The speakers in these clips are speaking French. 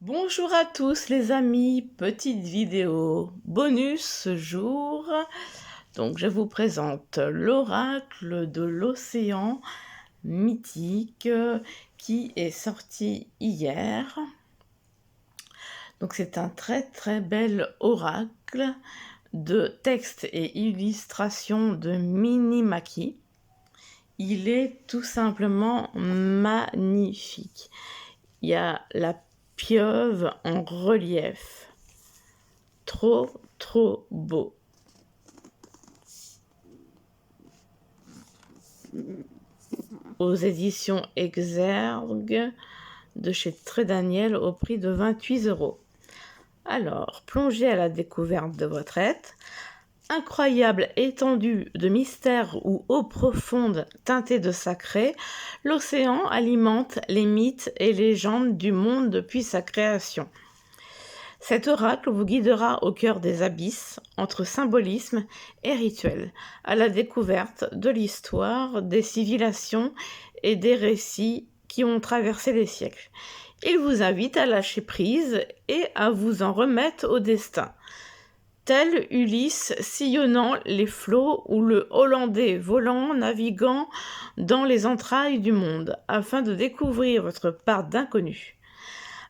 Bonjour à tous les amis, petite vidéo bonus ce jour. Donc je vous présente l'oracle de l'océan mythique qui est sorti hier. Donc c'est un très bel oracle de textes et illustrations de Mini Maki. Il est tout simplement magnifique. Il y a la pieuvre en relief. Trop beau. Aux éditions Exergue de chez Très Daniel au prix de 28 €. Alors, plongez à la découverte de votre être. Incroyable étendue de mystères ou eau profonde teintée de sacré, l'océan alimente les mythes et légendes du monde depuis sa création. Cet oracle vous guidera au cœur des abysses, entre symbolisme et rituel, à la découverte de l'histoire, des civilisations et des récits qui ont traversé les siècles. Il vous invite à lâcher prise et à vous en remettre au destin. Tel Ulysse sillonnant les flots ou le Hollandais volant, naviguant dans les entrailles du monde, afin de découvrir votre part d'inconnu.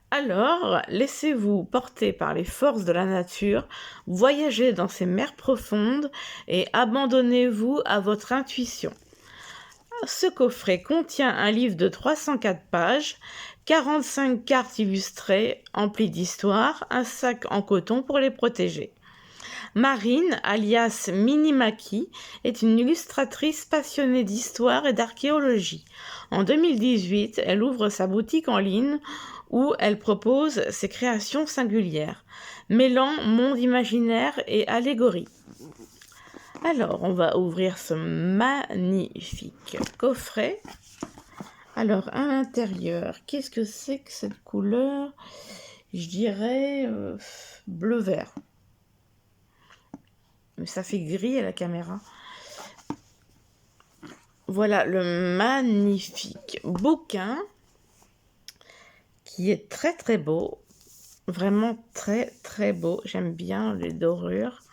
Alors, laissez-vous porter par les forces de la nature, voyagez dans ces mers profondes et abandonnez-vous à votre intuition. Ce coffret contient un livre de 304 pages, 45 cartes illustrées, emplies d'histoire, un sac en coton pour les protéger. Marine, alias Mini Maki, est une illustratrice passionnée d'histoire et d'archéologie. En 2018, elle ouvre sa boutique en ligne où elle propose ses créations singulières, mêlant monde imaginaire et allégorie. Alors, on va ouvrir ce magnifique coffret. Alors, à l'intérieur, qu'est-ce que c'est que cette couleur? Je dirais bleu-vert. Mais ça fait gris à la caméra. Voilà le magnifique bouquin qui est très beau. Vraiment très beau. J'aime bien les dorures.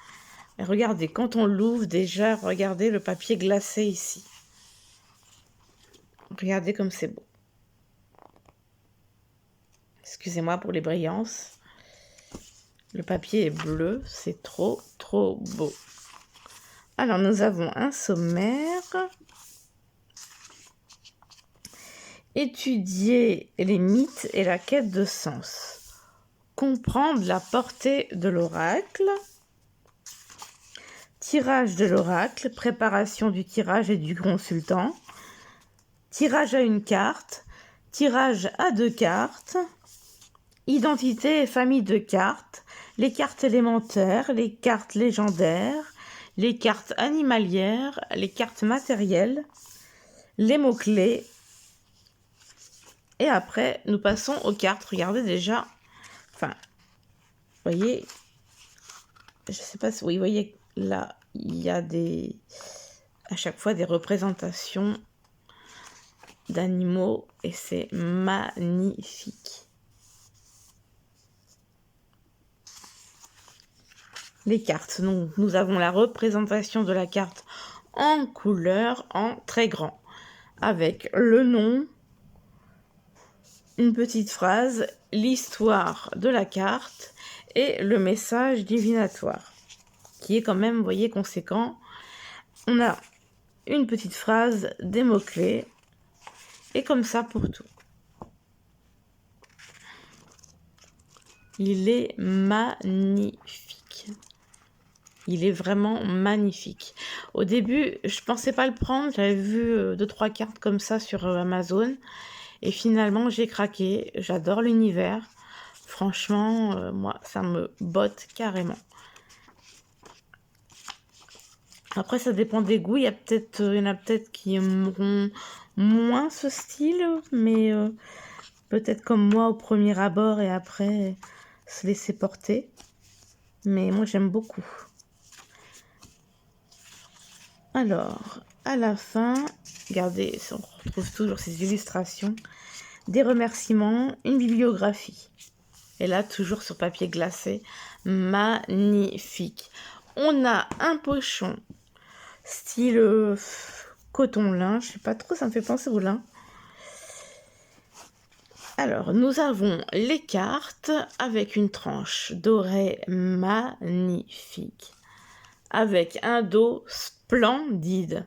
Et regardez, quand on l'ouvre déjà, regardez le papier glacé ici. Regardez comme c'est beau. Excusez-moi pour les brillances. Le papier est bleu, c'est trop beau. Alors, nous avons un sommaire. Étudier les mythes et la quête de sens. Comprendre la portée de l'oracle. Tirage de l'oracle, préparation du tirage et du consultant. Tirage à une carte. Tirage à 2 cartes. Identité et famille de cartes. Les cartes élémentaires, les cartes légendaires, les cartes animalières, les cartes matérielles, les mots-clés. Et après, nous passons aux cartes. Regardez déjà. Enfin, vous voyez, je sais pas si vous voyez, là, il y a à chaque fois des représentations d'animaux et c'est magnifique. Les cartes, donc nous avons la représentation de la carte en couleur, en très grand, avec le nom, une petite phrase, l'histoire de la carte et le message divinatoire, qui est quand même, vous voyez, conséquent. On a une petite phrase, des mots-clés, et comme ça pour tout. Il est magnifique. Il est vraiment magnifique. Au début, je pensais pas le prendre. J'avais vu 2-3 cartes comme ça sur Amazon. Et finalement, j'ai craqué. J'adore l'univers. Franchement, moi, ça me botte carrément. Après, ça dépend des goûts. Il y en a peut-être qui aimeront moins ce style. Mais peut-être comme moi au premier abord et après se laisser porter. Mais moi, j'aime beaucoup. Alors, à la fin, regardez, on retrouve toujours ces illustrations, des remerciements, une bibliographie. Et là, toujours sur papier glacé. Magnifique. On a un pochon style coton lin. Je sais pas trop, ça me fait penser au lin. Alors, nous avons les cartes avec une tranche dorée magnifique. Avec un dos splendide.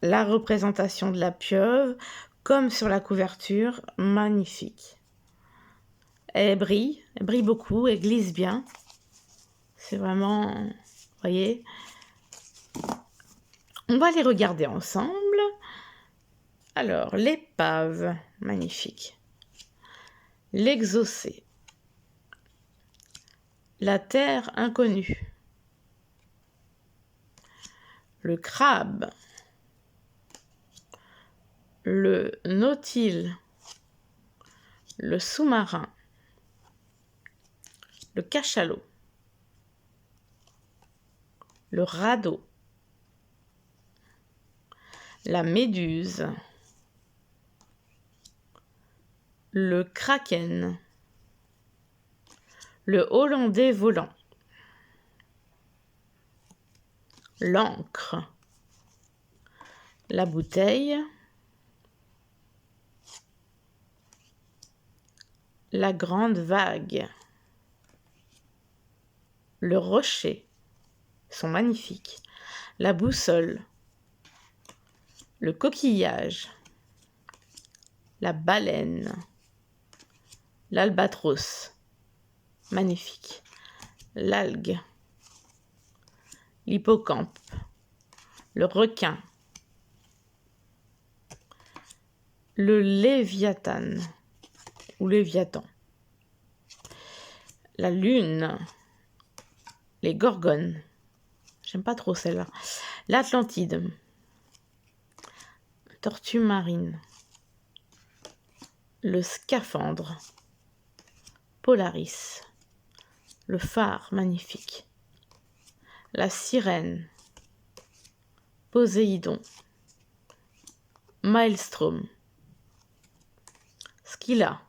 La représentation de la pieuvre, comme sur la couverture, magnifique. Elle brille beaucoup, elle glisse bien. C'est vraiment, vous voyez. On va les regarder ensemble. Alors, l'épave, magnifique. L'exaucé. La terre inconnue. Le crabe. Le nautile. Le sous-marin. Le cachalot. Le radeau. La méduse. Le kraken. Le hollandais volant. L'ancre. La bouteille. La grande vague. Le rocher. Ils sont magnifiques. La boussole. Le coquillage. La baleine. L'albatros. Magnifique. L'algue. L'hippocampe. Le requin. Le léviathan ou léviathan. La lune. Les gorgones. J'aime pas trop celle-là. L'Atlantide. Tortue marine. Le scaphandre. Polaris. Le phare magnifique. La sirène. Poséidon. Maelstrom. Scylla.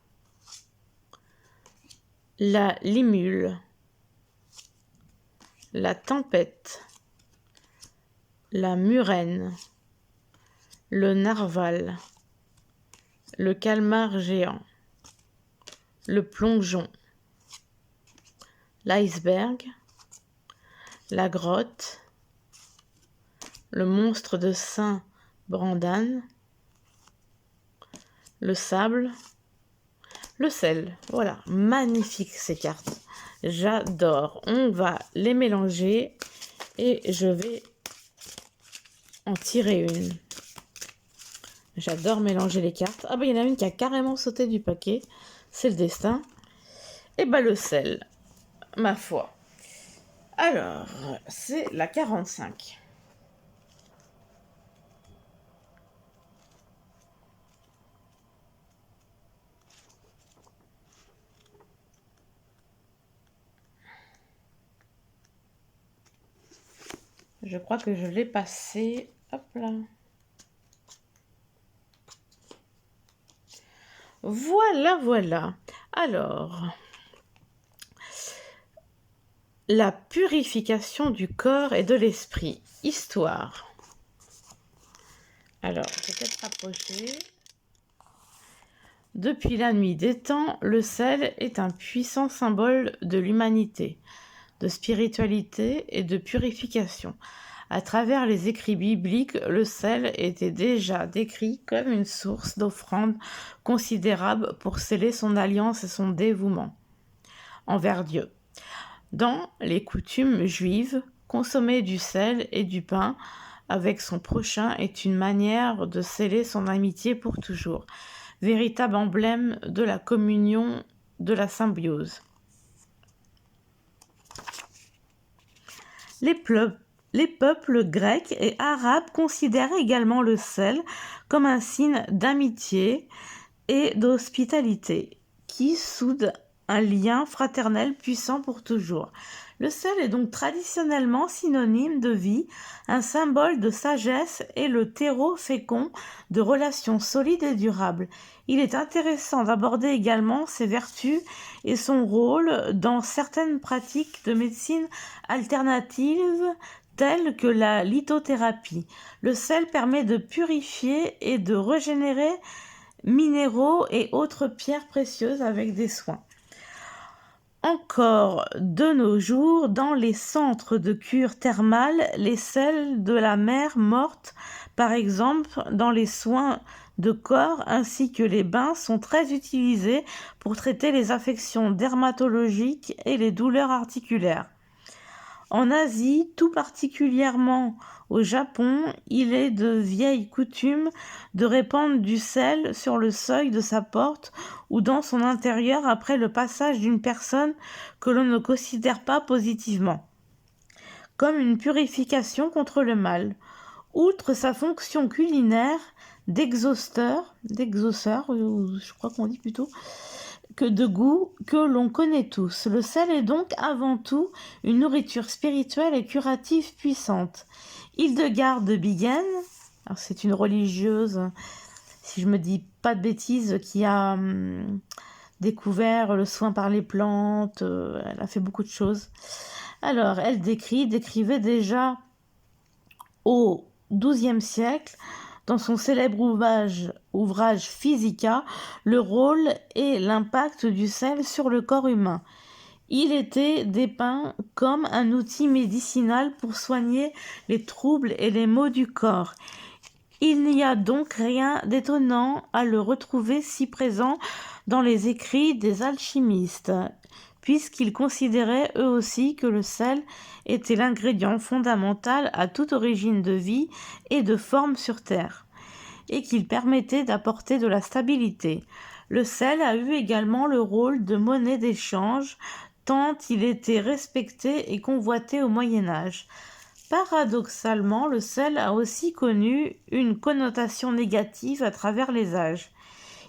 La limule. La tempête. La murène. Le narval. Le calmar géant. Le plongeon. L'iceberg. La grotte. Le monstre de Saint-Brandan. Le sable. Le sel. Voilà, magnifique ces cartes. J'adore. On va les mélanger et je vais en tirer une. J'adore mélanger les cartes. Ah ben, il y en a une qui a carrément sauté du paquet. C'est le destin. Et ben le sel, ma foi. Alors, c'est la 45. Je crois que je l'ai passé. Hop là. Voilà, voilà. Alors, la purification du corps et de l'esprit. Histoire. Alors, peut-être rapprocher. Depuis la nuit des temps, le sel est un puissant symbole de l'humanité, de spiritualité et de purification. À travers les écrits bibliques, le sel était déjà décrit comme une source d'offrande considérable pour sceller son alliance et son dévouement envers Dieu. Dans les coutumes juives, consommer du sel et du pain avec son prochain est une manière de sceller son amitié pour toujours, véritable emblème de la communion, de la symbiose. Les peuples grecs et arabes considèrent également le sel comme un signe d'amitié et d'hospitalité qui soude un lien fraternel puissant pour toujours. Le sel est donc traditionnellement synonyme de vie, un symbole de sagesse et le terreau fécond de relations solides et durables. Il est intéressant d'aborder également ses vertus et son rôle dans certaines pratiques de médecine alternative telles que la lithothérapie. Le sel permet de purifier et de régénérer minéraux et autres pierres précieuses avec des soins. Encore de nos jours, dans les centres de cure thermale, les sels de la mer morte, par exemple, dans les soins de corps ainsi que les bains, sont très utilisés pour traiter les affections dermatologiques et les douleurs articulaires. En Asie, tout particulièrement au Japon, il est de vieille coutume de répandre du sel sur le seuil de sa porte ou dans son intérieur après le passage d'une personne que l'on ne considère pas positivement, comme une purification contre le mal. Outre sa fonction culinaire d'exhausteur, je crois qu'on dit plutôt, que de goût que l'on connaît tous. Le sel est donc avant tout une nourriture spirituelle et curative puissante. Hildegarde de Bingen, alors c'est une religieuse, si je me dis pas de bêtises, qui a découvert le soin par les plantes, elle a fait beaucoup de choses. Alors, elle décrivait déjà au XIIe siècle, dans son célèbre ouvrage Physica, le rôle et l'impact du sel sur le corps humain. Il était dépeint comme un outil médicinal pour soigner les troubles et les maux du corps. Il n'y a donc rien d'étonnant à le retrouver si présent dans les écrits des alchimistes, puisqu'ils considéraient eux aussi que le sel était l'ingrédient fondamental à toute origine de vie et de forme sur Terre, et qu'il permettait d'apporter de la stabilité. Le sel a eu également le rôle de monnaie d'échange, tant il était respecté et convoité au Moyen-Âge. Paradoxalement, le sel a aussi connu une connotation négative à travers les âges.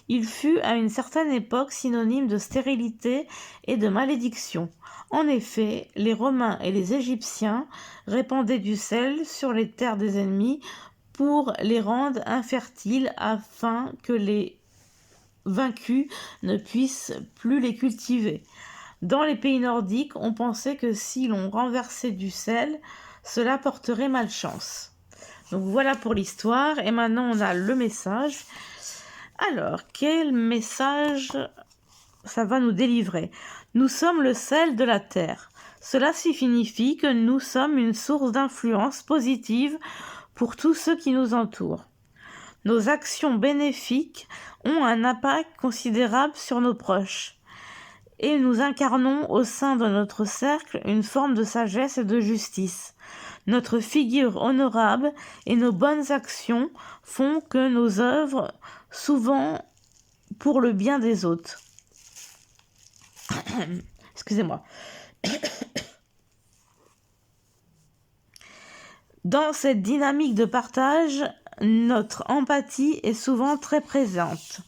Il fut à une certaine époque synonyme de stérilité et de malédiction. En effet, les Romains et les Égyptiens répandaient du sel sur les terres des ennemis pour les rendre infertiles afin que les vaincus ne puissent plus les cultiver. Dans les pays nordiques, on pensait que si l'on renversait du sel, cela porterait malchance. Donc voilà pour l'histoire, et maintenant on a le message. Alors, quel message ça va nous délivrer? Nous sommes le sel de la terre. Cela signifie que nous sommes une source d'influence positive pour tous ceux qui nous entourent. Nos actions bénéfiques ont un impact considérable sur nos proches. Et nous incarnons au sein de notre cercle une forme de sagesse et de justice. Notre figure honorable et nos bonnes actions font que nos œuvres, souvent pour le bien des autres. Excusez-moi. Dans cette dynamique de partage, notre empathie est souvent très présente.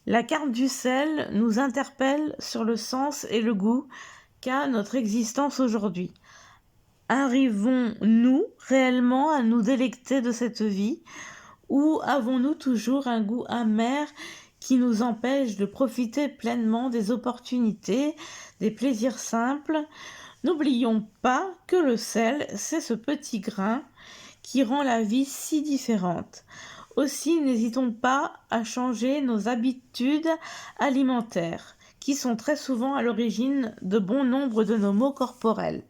La carte du sel nous interpelle sur le sens et le goût qu'a notre existence aujourd'hui. Arrivons-nous réellement à nous délecter de cette vie, ou avons-nous toujours un goût amer qui nous empêche de profiter pleinement des opportunités, des plaisirs simples? N'oublions pas que le sel, c'est ce petit grain qui rend la vie si différente. Aussi, n'hésitons pas à changer nos habitudes alimentaires, qui sont très souvent à l'origine de bon nombre de nos maux corporels.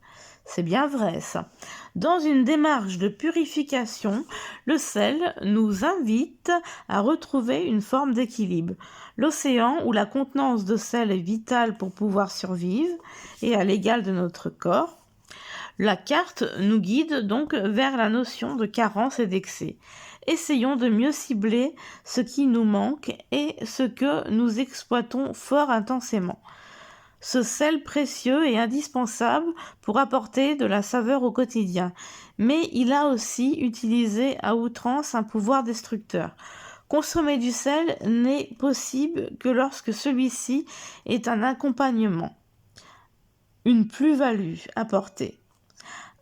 C'est bien vrai, ça. Dans une démarche de purification, le sel nous invite à retrouver une forme d'équilibre. L'océan, où la contenance de sel est vitale pour pouvoir survivre, et à l'égal de notre corps. La carte nous guide donc vers la notion de carence et d'excès. Essayons de mieux cibler ce qui nous manque et ce que nous exploitons fort intensément. Ce sel précieux est indispensable pour apporter de la saveur au quotidien, mais il a aussi utilisé à outrance un pouvoir destructeur. Consommer du sel n'est possible que lorsque celui-ci est un accompagnement. une plus-value apportée.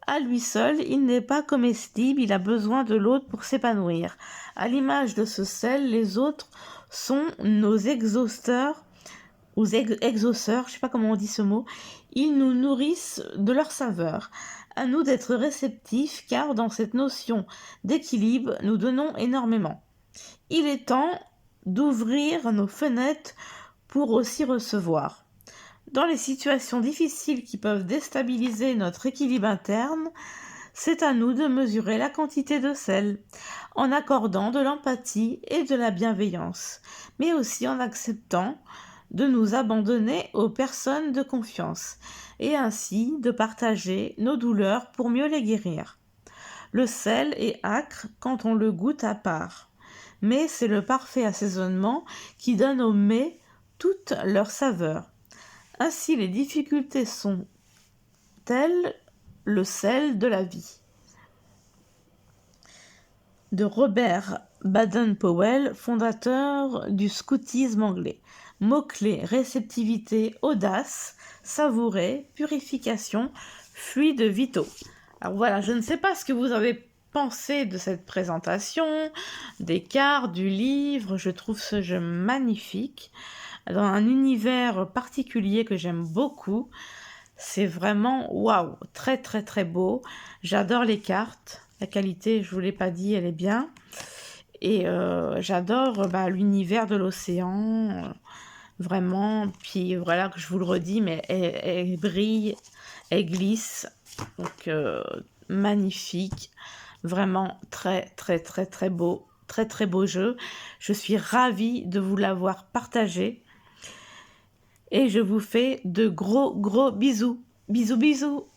À lui seul, il n'est pas comestible, il a besoin de l'autre pour s'épanouir. À l'image de ce sel, les autres sont nos exhausteurs, ou exauceurs, je ne sais pas comment on dit ce mot. Ils nous nourrissent de leur saveur. À nous d'être réceptifs, car dans cette notion d'équilibre, nous donnons énormément. Il est temps d'ouvrir nos fenêtres pour aussi recevoir. Dans les situations difficiles qui peuvent déstabiliser notre équilibre interne, c'est à nous de mesurer la quantité de sel, en accordant de l'empathie et de la bienveillance, mais aussi en acceptant de nous abandonner aux personnes de confiance, et ainsi de partager nos douleurs pour mieux les guérir. Le sel est âcre quand on le goûte à part, mais c'est le parfait assaisonnement qui donne aux mets toute leur saveur. Ainsi, les difficultés sont-elles le sel de la vie. De Robert Baden-Powell, fondateur du scoutisme anglais. Mots-clés: réceptivité, audace, savourer, purification, fluides vitaux. Alors voilà, je ne sais pas ce que vous avez pensé de cette présentation, des cartes, du livre. Je trouve ce jeu magnifique, dans un univers particulier que j'aime beaucoup. C'est vraiment waouh, très très très beau. J'adore les cartes. La qualité, je vous l'ai pas dit, elle est bien. Et j'adore l'univers de l'océan, vraiment. Puis voilà, que je vous le redis, mais elle brille, elle glisse. Donc magnifique, vraiment très très très très beau, très très beau jeu. Je suis ravie de vous l'avoir partagé. Et je vous fais de gros bisous. Bisous bisous.